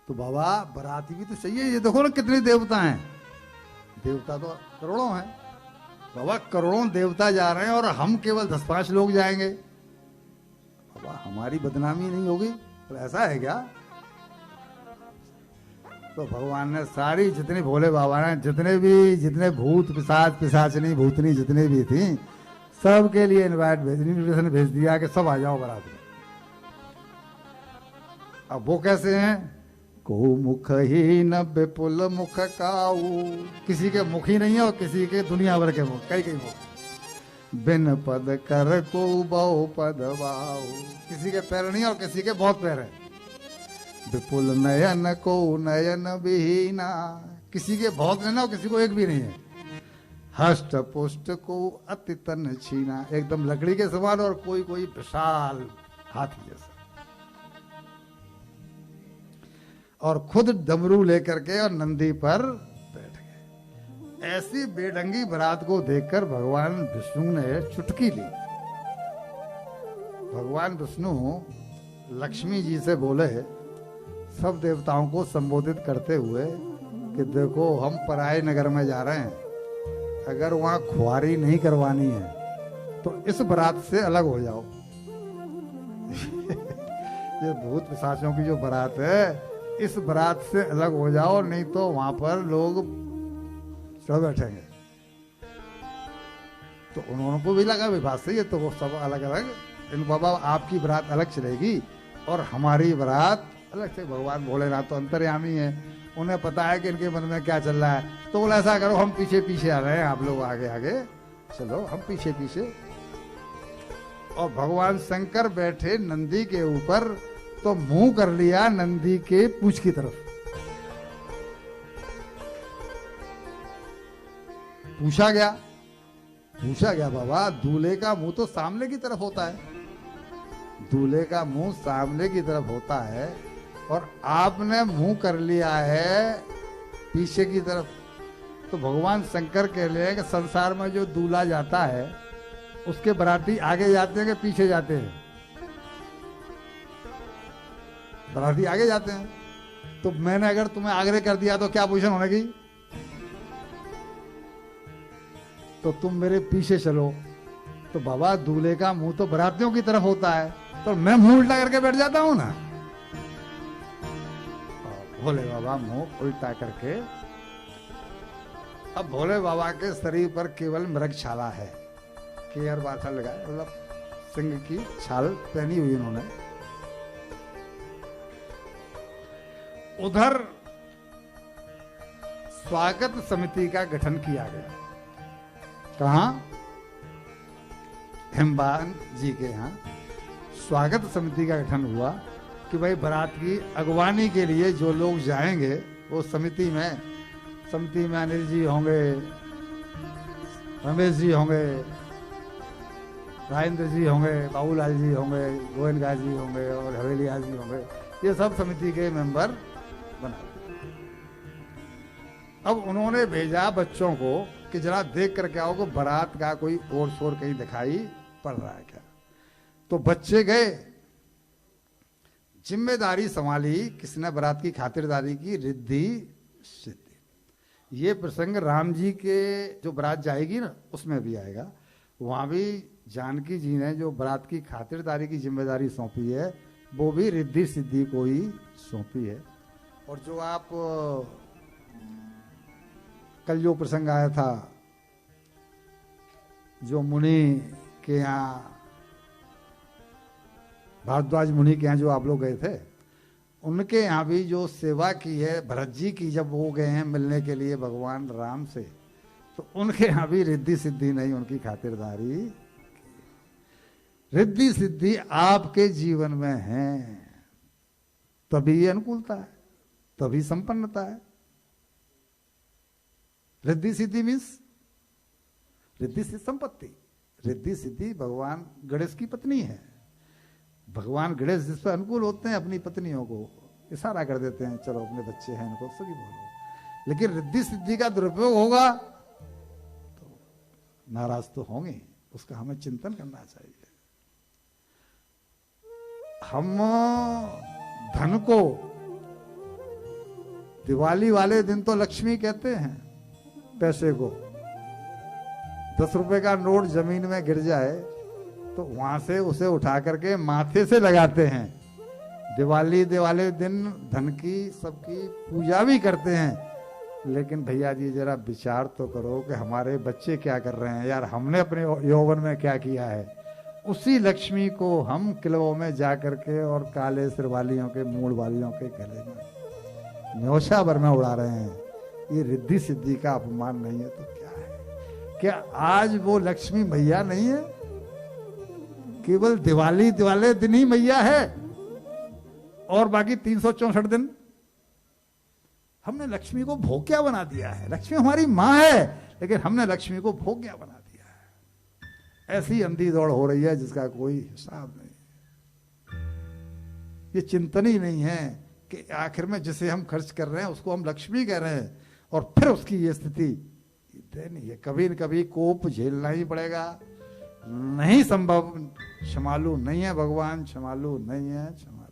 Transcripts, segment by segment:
तो बाबा बराती भी तो चाहिए। ये देखो ना कितने देवता हैं, देवता तो करोड़ों हैं बाबा, करोड़ों देवता जा रहे हैं और हम केवल 10-5 लोग जाएंगे। बाबा हमारी बदनामी नहीं होगी? तो ऐसा है क्या? तो भगवान ने सारी जितनी भोले बाबा ने जितने भूत पिशाच पिशाचनी भूतनी जितने भी थी सबके लिए इन्विटेशन भेज दिया कि सब आ जाओ बारात में। अब वो कैसे हैं? को मुख ही न विपुल मुख काऊ, किसी के मुख ही नहीं है और किसी के दुनिया भर के मुख, कई कई मुख। बिन पद कर को बहु पद बाऊ, किसी के पैर नहीं और किसी के बहुत पैर है। विपुल नयन को नयन विहीना, किसी के बहुत नयन और किसी को एक भी नहीं है। हष्ट पुष्ट को अति तन छीना, एकदम लकड़ी के समान और कोई कोई विशाल हाथी जैसा। और खुद डमरू लेकर के और नंदी पर बैठ गए। ऐसी बेढंगी बारात को देखकर भगवान विष्णु ने चुटकी ली। भगवान विष्णु लक्ष्मी जी से बोले, सब देवताओं को संबोधित करते हुए कि देखो हम पराये नगर में जा रहे हैं, अगर वहां खुआरी नहीं करवानी है तो इस बारात से अलग हो जाओ। ये भूत पिशाचों की जो बारात है, इस बारात से अलग हो जाओ, नहीं तो वहां पर लोग सब बैठेंगे। तो उन्होंने को भी लगा भी बात सही है, तो वो सब अलग अलग, इन बाबा आपकी बारात अलग चलेगी और हमारी बारात अलग से। भगवान भोलेनाथ तो अंतर्यामी है, उन्हें पता है कि इनके मन में क्या चल रहा है। तो बोला ऐसा करो, हम पीछे पीछे आ रहे हैं, आप लोग आगे आगे चलो, हम पीछे पीछे। और भगवान शंकर बैठे नंदी के ऊपर, तो मुंह कर लिया नंदी के पूंछ की तरफ। पूछा गया बाबा, दूल्हे का मुंह तो सामने की तरफ होता है, दूल्हे का मुंह सामने की तरफ होता है और आपने मुंह कर लिया है पीछे की तरफ। तो भगवान शंकर कह रहे हैं कि संसार में जो दूल्हा जाता है उसके बराती आगे जाते हैं कि पीछे जाते हैं? बराती आगे जाते हैं। तो मैंने अगर तुम्हें आग्रह कर दिया तो क्या पोजीशन होने की? तो तुम मेरे पीछे चलो। तो बाबा दूल्हे का मुंह तो बरातियों की तरफ होता है, तो मैं मुंह उल्टा करके बैठ जाता हूं ना। भोले बाबा मुंह उल्टा करके, अब भोले बाबा के शरीर पर केवल मृग छाला है, केयर बाछा लगाए, मतलब सिंह की छाल पहनी हुई इन्होंने। उधर स्वागत समिति का गठन किया गया। कहां? हिमबान जी के यहां स्वागत समिति का गठन हुआ कि भाई बारात की अगवानी के लिए जो लोग जाएंगे वो समिति में अनिल जी होंगे, रमेश जी होंगे, राजेंद्र जी होंगे, बाबूलाल जी होंगे, गोविंदा जी होंगे और हवेलिया जी होंगे। ये सब समिति के मेंबर बना। अब उन्होंने भेजा बच्चों को कि जरा देख करके आओ कि बारात का कोई और शोर कहीं दिखाई पड़ रहा है क्या। तो बच्चे गए, जिम्मेदारी संभाली किसने? बारात की खातिरदारी की रिद्धि सिद्धि। ये प्रसंग राम जी के जो बारात जाएगी ना उसमें भी आएगा। वहां भी जानकी जी ने जो बारात की खातिरदारी की जिम्मेदारी सौंपी है वो भी रिद्धि सिद्धि को ही सौंपी है। और जो आप कल जो प्रसंग आया था, जो मुनि के यहाँ, भारद्वाज मुनि के यहाँ जो आप लोग गए थे, उनके यहाँ भी जो सेवा की है भरत जी की, जब वो गए हैं मिलने के लिए भगवान राम से, तो उनके यहाँ भी रिद्धि सिद्धि नहीं, उनकी खातिरदारी। रिद्धि सिद्धि आपके जीवन में है तभी ये अनुकूलता है, तभी संपन्नता है। रिद्धि सिद्धि मीन्स रिद्धि सिद्धि संपत्ति। रिद्धि सिद्धि भगवान गणेश की पत्नी है। भगवान गणेश जिस पर अनुकूल होते हैं अपनी पत्नियों को इशारा कर देते हैं, चलो अपने बच्चे हैं इनको सभी बोलो। लेकिन रिद्धि सिद्धि का दुरुपयोग होगा तो नाराज तो होंगे, उसका हमें चिंतन करना चाहिए। हम धन को दिवाली वाले दिन तो लक्ष्मी कहते हैं पैसे को। 10 रुपए का नोट जमीन में गिर जाए तो वहां से उसे उठा करके माथे से लगाते हैं। दिवाली वाले दिन धन की सबकी पूजा भी करते हैं। लेकिन भैया जी जरा विचार तो करो कि हमारे बच्चे क्या कर रहे हैं यार, हमने अपने यौवन में क्या किया है। उसी लक्ष्मी को हम क्लबों में जा करके और काले सिर वालियों के मूड वालियों के गले में न्योछा भर में उड़ा रहे हैं। ये रिद्धि सिद्धि का अपमान नहीं है तो क्या है? क्या आज वो लक्ष्मी मैया नहीं है? केवल दिवाली वाले दिन ही मैया है और बाकी 364 दिन हमने लक्ष्मी को भोग्या बना दिया है। लक्ष्मी हमारी माँ है लेकिन हमने लक्ष्मी को भोग्या बना दिया है। ऐसी अंधी दौड़ हो रही है जिसका कोई हिसाब नहीं। ये चिंतन ही नहीं है कि आखिर में जिसे हम खर्च कर रहे हैं उसको हम लक्ष्मी कह रहे हैं और फिर उसकी ये स्थिति नहीं है। कभी न कभी कोप झेलना ही पड़ेगा। नहीं संभव, क्षमालु नहीं है भगवान, क्षमालु नहीं है, क्षमालु।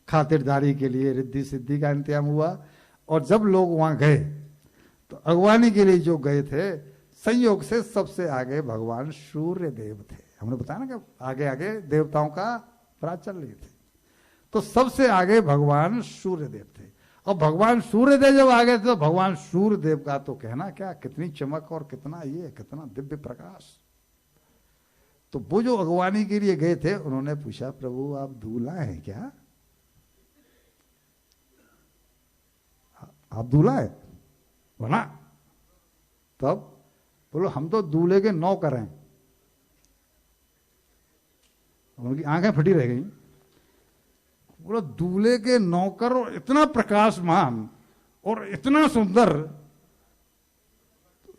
खातिरदारी के लिए रिद्धि सिद्धि का इंतजाम हुआ और जब लोग वहां गए तो अगवानी के लिए जो गए थे संयोग से सबसे आगे भगवान सूर्य देव थे। हमने बताया ना कि आगे आगे देवताओं का राज चल रही थी, तो सबसे आगे भगवान सूर्य देव थे। और भगवान सूर्य देव जब आ गए थे तो भगवान सूर्य देव का तो कहना क्या, कितनी चमक और कितना ये कितना दिव्य प्रकाश। तो वो जो अगवानी के लिए गए थे उन्होंने पूछा, प्रभु आप दूल्हा हैं क्या? आप दूल्हा है बोला? तब बोलो हम तो दूल्हे के नौकर हैं। उनकी आंखें फटी रह गई। बोलो दूल्हे के नौकर और इतना प्रकाशमान और इतना सुंदर,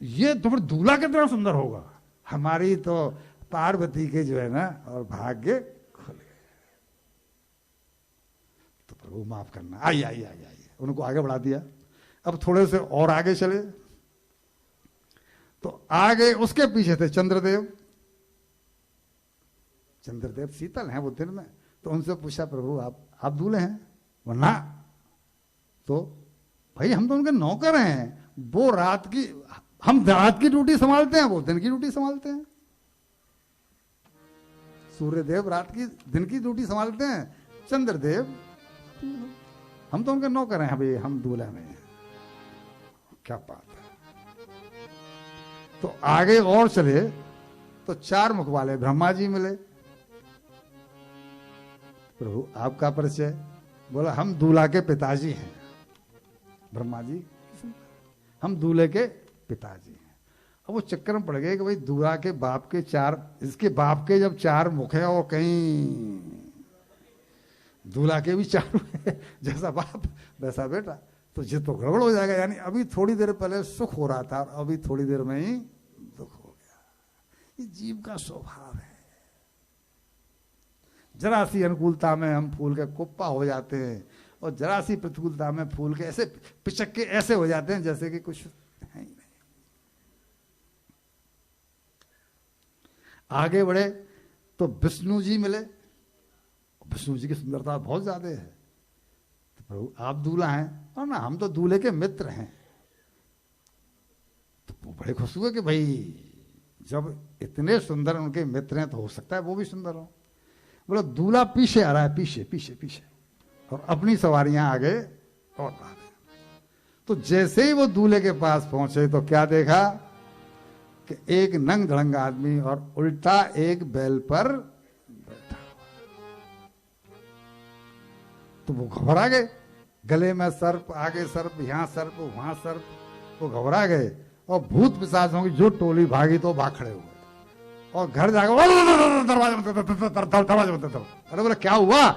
ये तो फिर दूल्हा कितना सुंदर होगा। हमारी तो पार्वती के जो है ना और भाग्य खुल गए। तो प्रभु माफ करना, आइए आइए आइए आइए। उनको आगे बढ़ा दिया। अब थोड़े से और आगे चले तो आगे उसके पीछे थे चंद्रदेव। चंद्रदेव शीतल हैं वो दिन में। तो उनसे पूछा, प्रभु आप दूल्हे हैं? वो ना। तो भाई हम तो उनके नौकर हैं। वो रात की, हम रात की ड्यूटी संभालते हैं, वो दिन की ड्यूटी संभालते हैं। सूर्यदेव रात की दिन की ड्यूटी संभालते हैं, चंद्रदेव हम तो उनके नौकर हैं। भाई हम दूल्हे में हैं। क्या बात है। तो आगे और चले तो 4 मुख वाले ब्रह्मा जी मिले। प्रभु आपका परिचय? बोला हम दूल्हा के पिताजी हैं। ब्रह्मा जी हम दूल्हे के पिताजी हैं। अब वो चक्कर में पड़ गए कि भाई दूल्हा के बाप के 4, इसके बाप के जब 4 मुख है और कहीं दूल्हा के भी 4 है, जैसा बाप वैसा बेटा, तो ये तो गड़बड़ हो जाएगा। यानी अभी थोड़ी देर पहले सुख हो रहा था और अभी थोड़ी देर में ही दुख हो गया। ये जीव का स्वभाव है। जरा सी अनुकूलता में हम फूल के कुप्पा हो जाते हैं और जरा सी प्रतिकूलता में फूल के ऐसे पिचक के ऐसे हो जाते हैं जैसे कि कुछ है ही नहीं। आगे बढ़े तो विष्णु जी मिले। विष्णु जी की सुंदरता बहुत ज्यादा है। तो प्रभु आप दूल्हा हैं? और ना हम तो दूल्हे के मित्र हैं। तो वो बड़े खुश हुए कि भाई जब इतने सुंदर उनके मित्र हैं तो हो सकता है वो भी सुंदर हो। बोला दूल्हा पीछे आ रहा है, पीछे पीछे पीछे, और अपनी सवारियां आगे और आगे। तो जैसे ही वो दूल्हे के पास पहुंचे तो क्या देखा कि एक नंग धड़ंग आदमी और उल्टा एक बैल पर बैठा हुआ। तो वो घबरा गए। गले में सर्प, आगे सर्प, यहां सर्प, वहां सर्प। वो घबरा गए और भूत पिशाचों की जो टोली भागी तो भाग खड़े हुए और घर जाकर दरवाजा बंद। अरे बोले क्या हुआ?